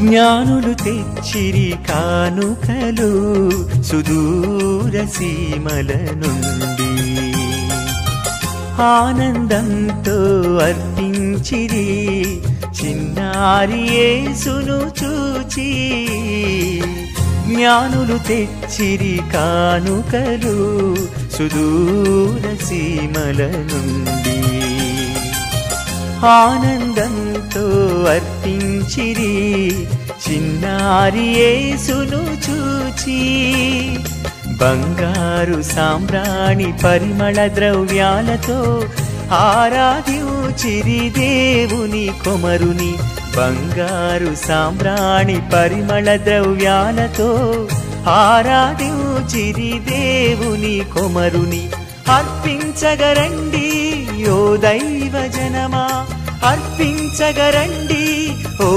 జ్ఞానులు తెచ్చిరి కానుకలు సుదూర సీమల నుండి, ఆనందంతో అర్పించిరి చిన్నారి యేసును చూచి. జ్ఞానులు తెచ్చిరి కానుకలు సుదూర సీమల నుండి, ఆనందంతో అర్పించిరి చిన్నారి యేసును చూచి. బంగారు సాంబ్రాణి పరిమళ ద్రవ్యాలతో ఆరాధించిరి దేవుని కొమరుని. బంగారు సాంబ్రాణి పరిమళ ద్రవ్యాలతో ఆరాధించిరి దేవుని కొమరుని. అర్పించగరండి ఓ దైవ జనమా, అర్పించగరండి ఓ